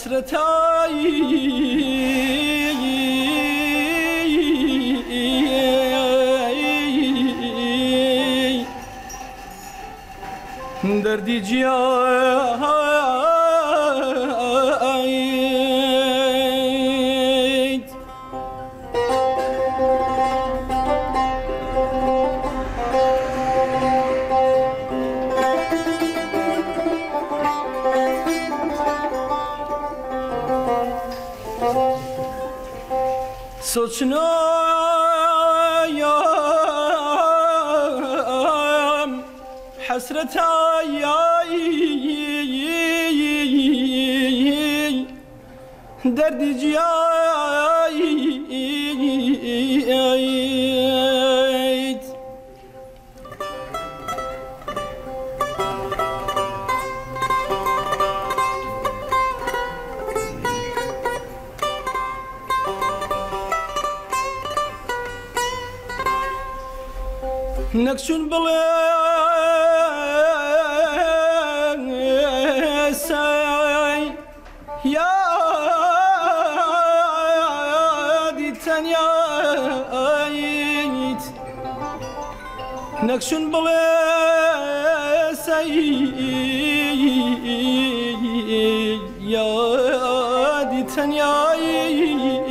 حسرتای دردی جایت سوچنایم حسرتای دردی جایت نكشون بلساي يا دي تانيايت نكشون بلساي يا دي تانيايت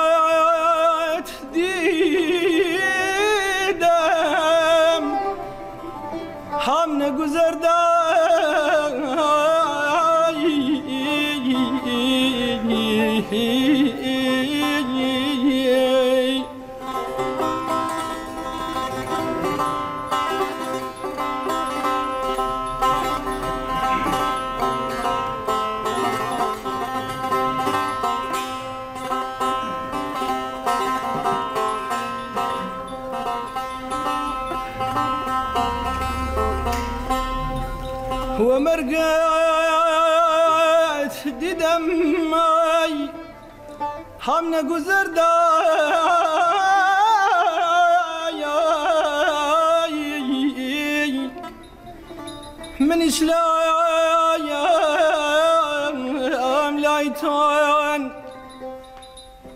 ومرقت ديدم حمنا گذر ومرقت ديدم ماي حمنا گذر من إشلايم لايتان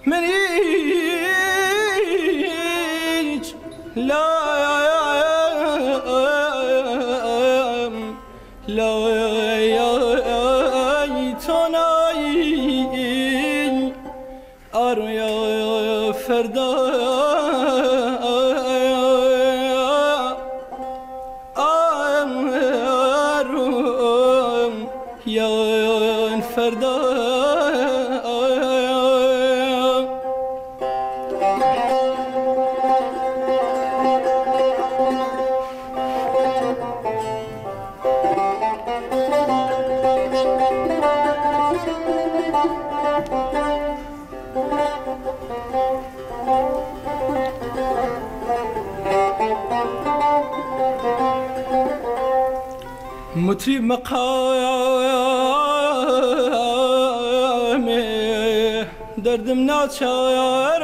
من إيش لا يتوناي أريا فردا أروم يا فردا مطرب مقام دردم ناچار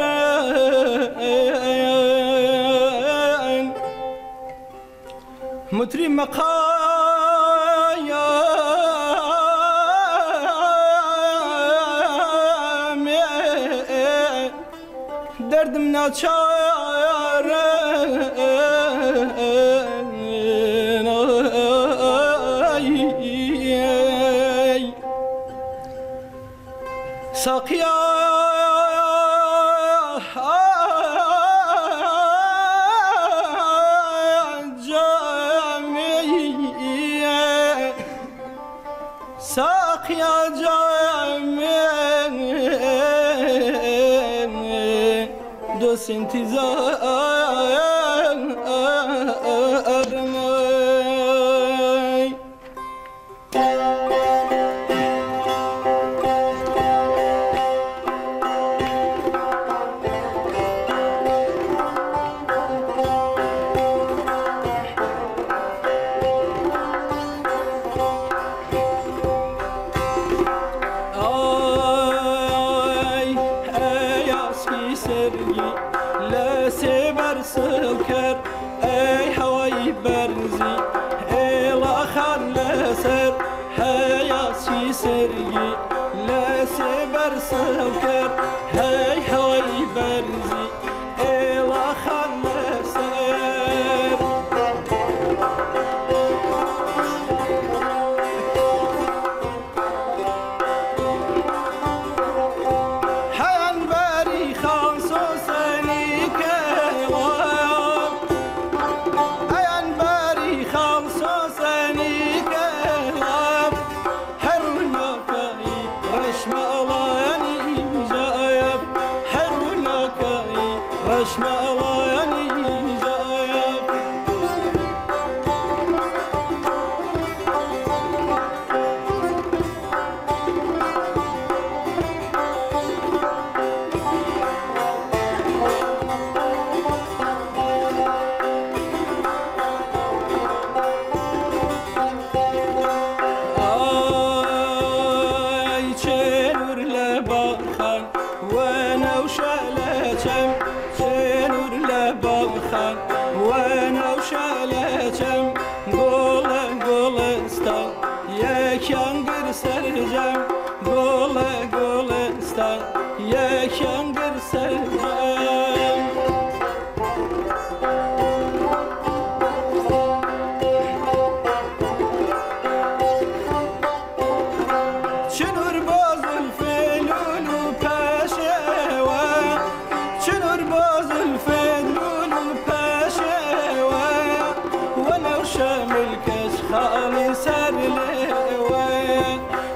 مطرب مقام دردم ناچار ساقيا جامي ساقيا جامي دوس انتظار برزی ایلا خان لسر حیاسی سرگی لسی برسو کر هی هی برزی ایلا خان لسر حیان بری خان سوسنی کلام حیان بری خان سوسنی کلام هر نکایی رشم علانی جایب هر نکایی رشم علانی جایب آی چنور لباخان و نوشالچم چنور لباخان و نوشالچم گل گلستان یکان گر سرجم گل گلستان یکان گر سرجم چنور بازل فلولو پشوا چنور بازل فلولو پشوا ولو شامل کش خالی سر لوا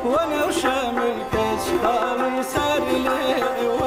ولو شامل کش خالی سر لوا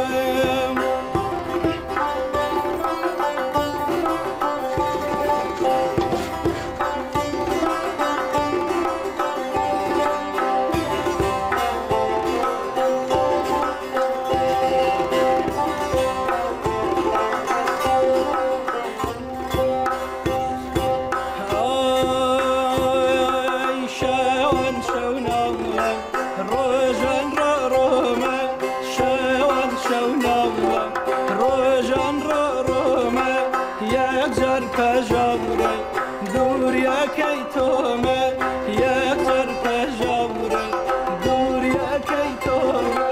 پژاوره دور یکی تومه یک زر پژاوره دور یکی تومه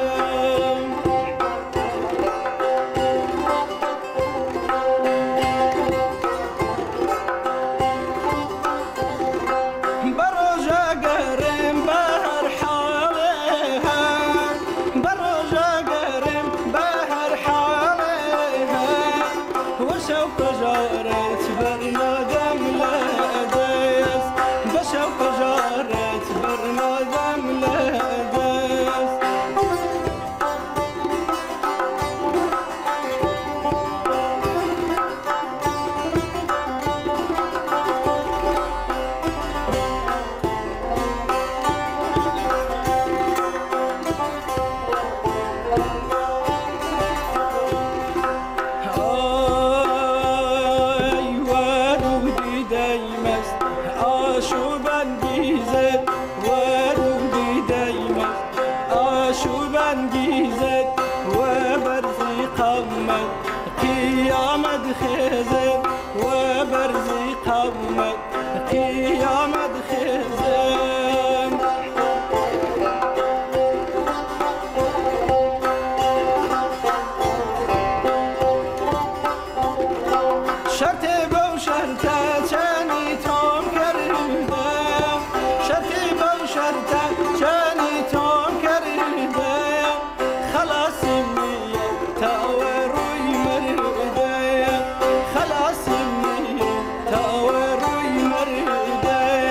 بروجا گرم بهر حاله بروجا گرم بهر حاله و شوق جارت برنادم لدیس بشوق جارت برنادم لدیس قیامت خزر و برزی قومت قیامت خزر شرط بو شرط چنی تام کردم شرط بو شرط چنی تام کردم خلاصی میه تا خلاص مني تاوروي مرده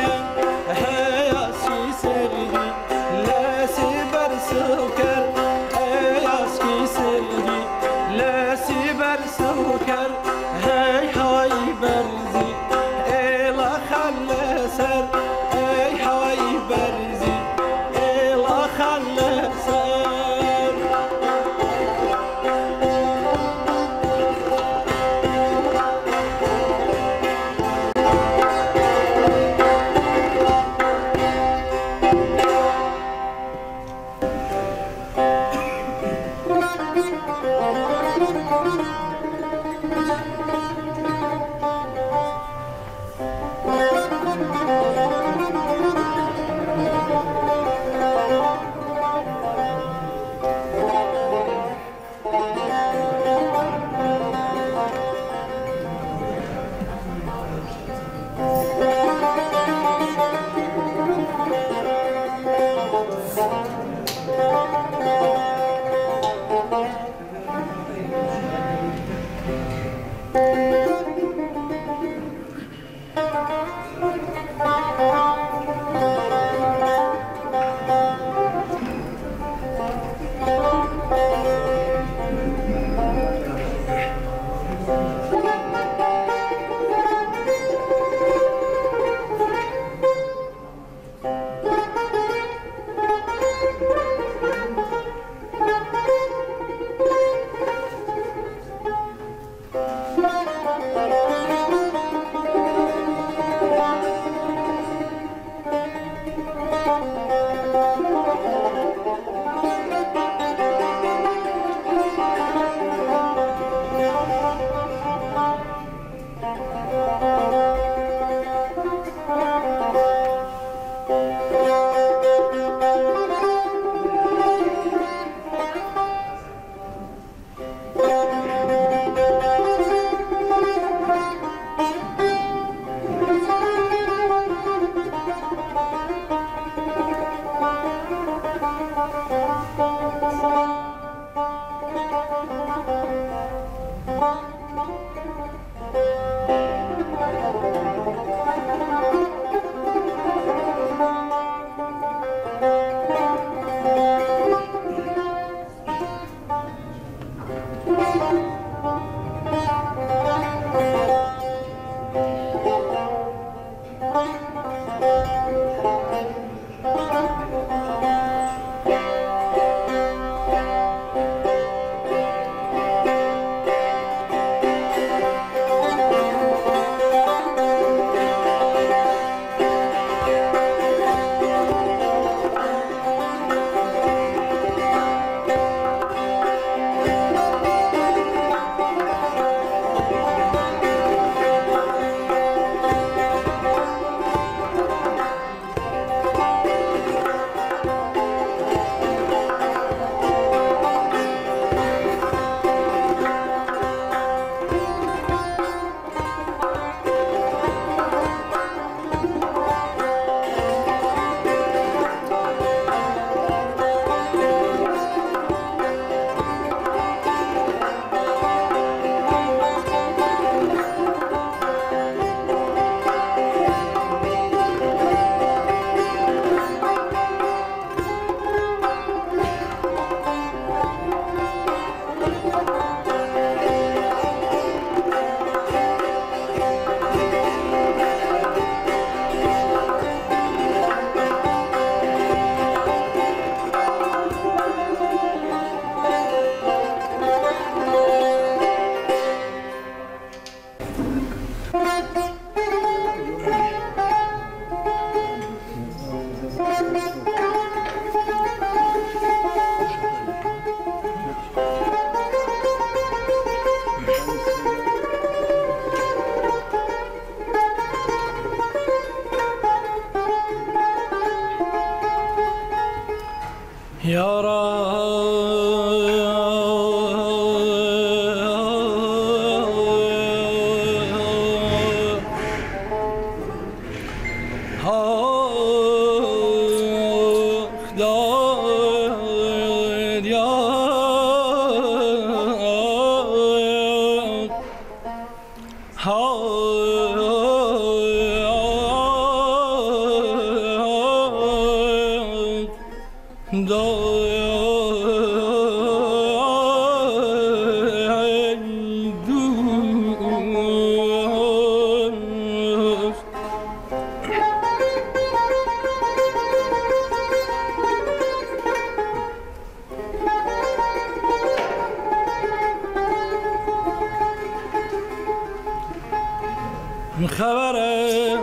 خبرت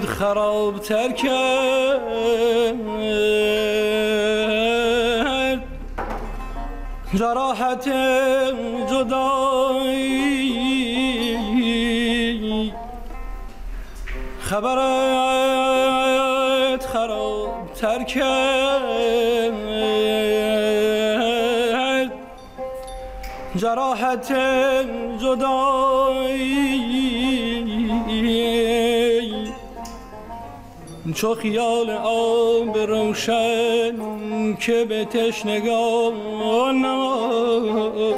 خرابتر کرد جراحت جدایی خبرت خرابتر کرد جراحت جدایی چو خیال آب روشن که به تشنگان نمای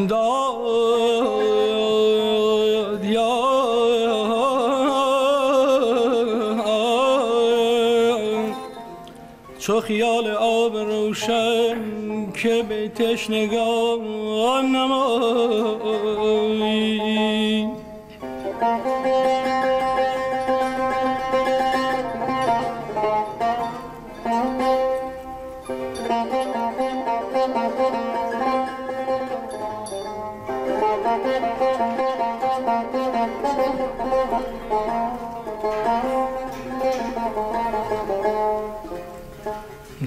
داد یاد چو خیال آب روشن که به تشنگان نمای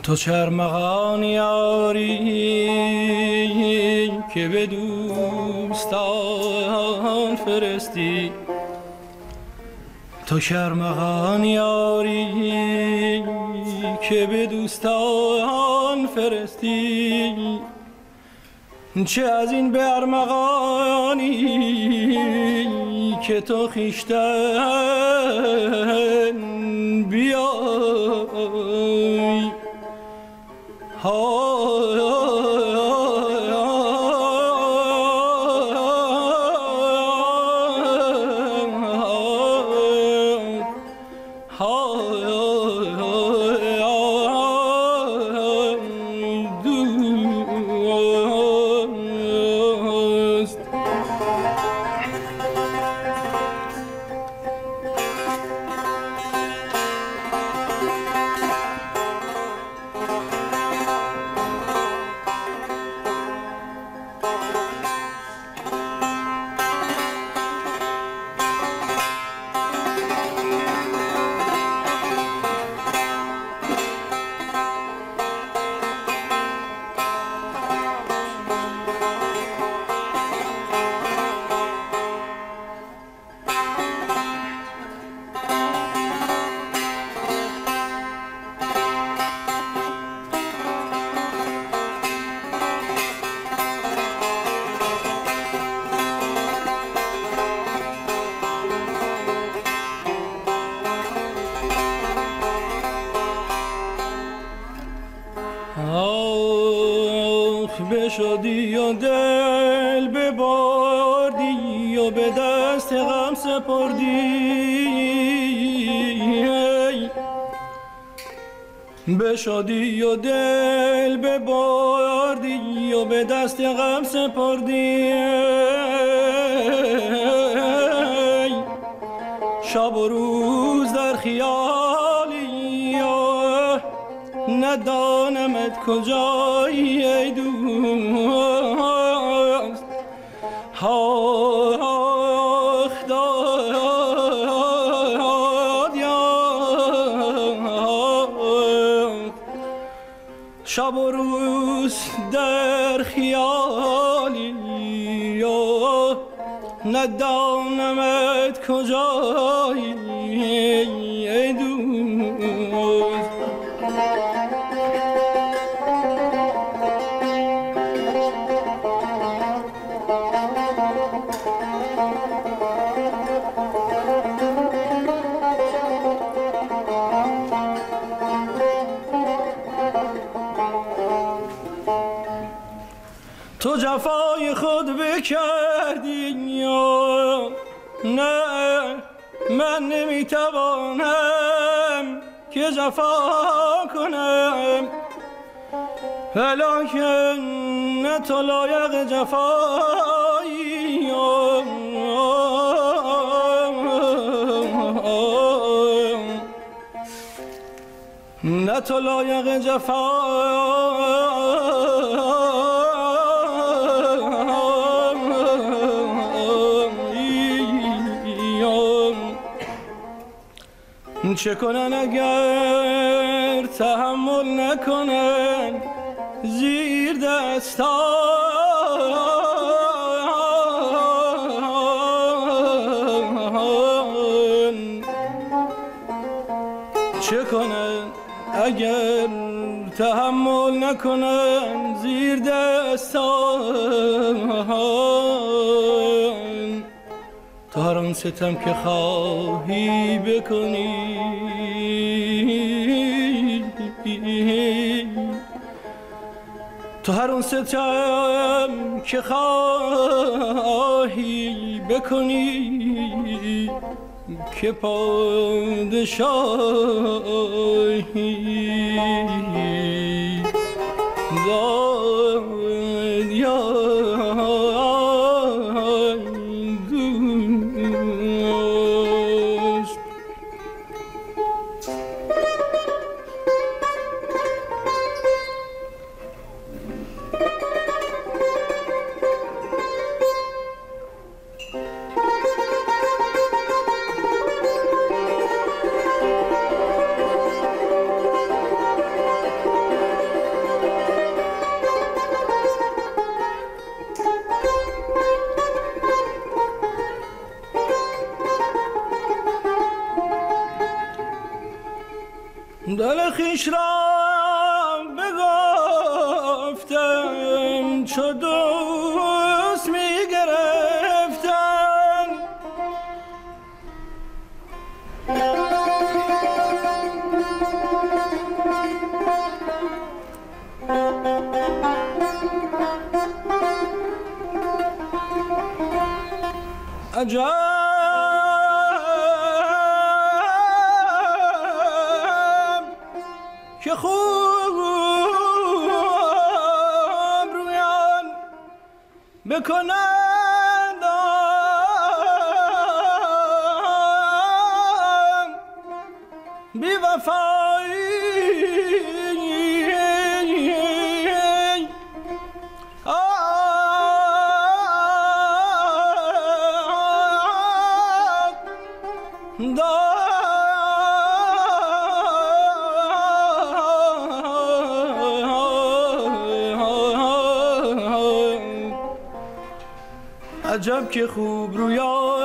تو چرمغان یاری که به دوستان فرستی تو چرمغان یاری که به دوستان فرستی چه از این به ارمغانی که تو خویشتن بیای بشدی و دل ببردی و به دست غم سپردی بشدی و دل ببردی و به دست غم سپردی شب و روز در خیالی ندانمت کجایی ای دوست آخ داد یاد شب و روز در خیالی ندانمت کجایی ای دوست جفای خود بکردی نه من نمیتوانم که جفا کنم ولیکن نه تو لایق جفایی نه تو لایق چه کنن اگر تحمل نکنن زیر دستان چه کنن اگر تحمل نکنن زیر دستان تو هر آن ستم که خواهی بکنی تو هر آن ستم که خواهی بکنی که پادشاهی داد یا دل خویش را بگفتم چو دوست میگرفتم عجب که خوب رویان بکنند بی وفایی عجب که خوب رویان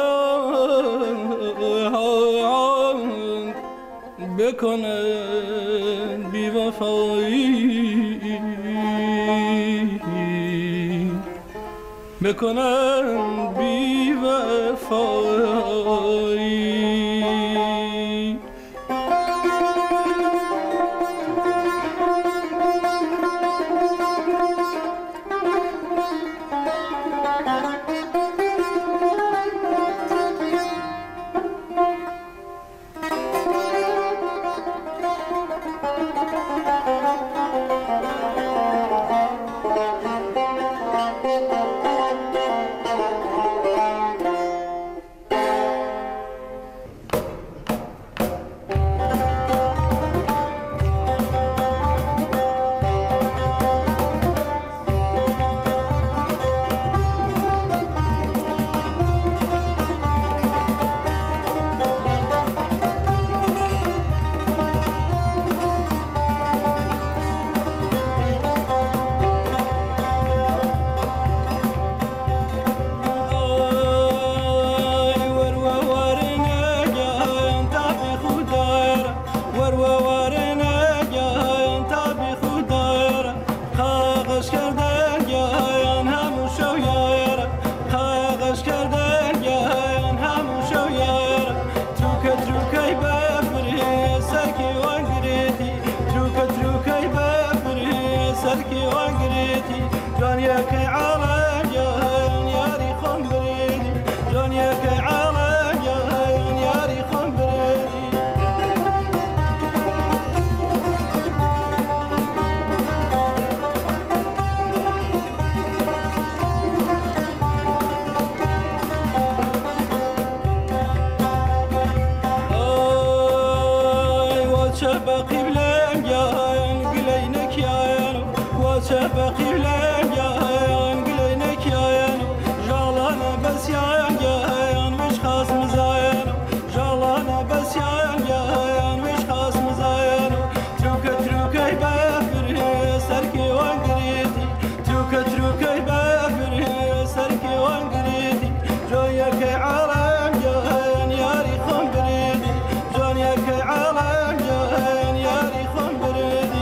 بکنند بی وفایی بکنند بی وفایی بقبلم يان قلينك يان وجه بقبلم يان قلينك يان جالانا بس يان مش خاص مزايان جالانا بس يان مش خاص مزايان تروكي بافر سركي وانقريتي تروكي بافر سركي وانقريتي جايك عالم يان ياري خمبريدي جايك عالم يان ياري خمبريدي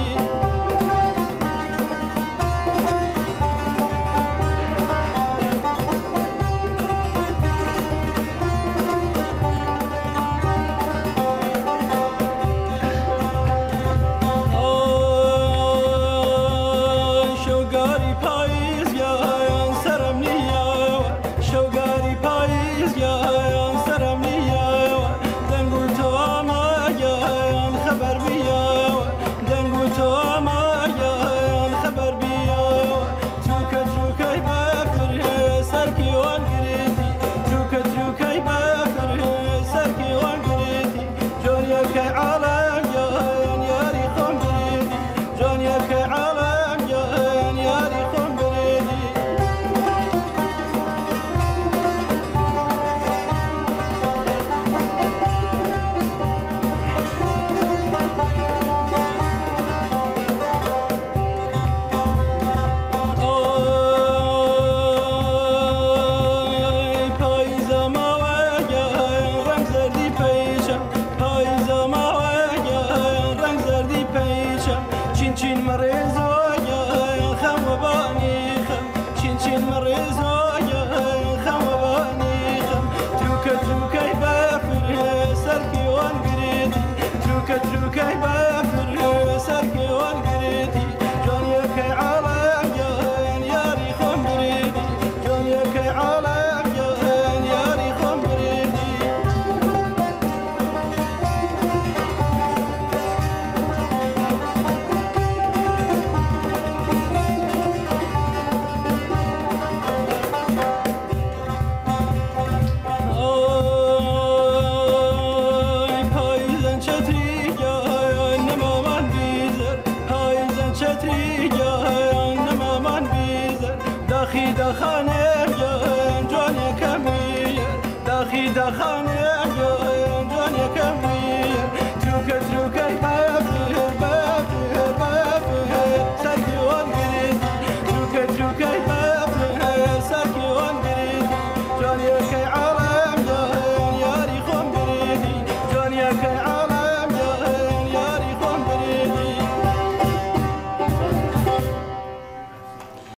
چین مرزایا خم بانی خم چین مرزایا خم بانی خم تروکای بافر سرکی وان گریدی تروکای بافر سرکی وان گریدی جانیا که عالم یاری خم گریدی جانیا که عالم یاری خم گریدی داخل خانه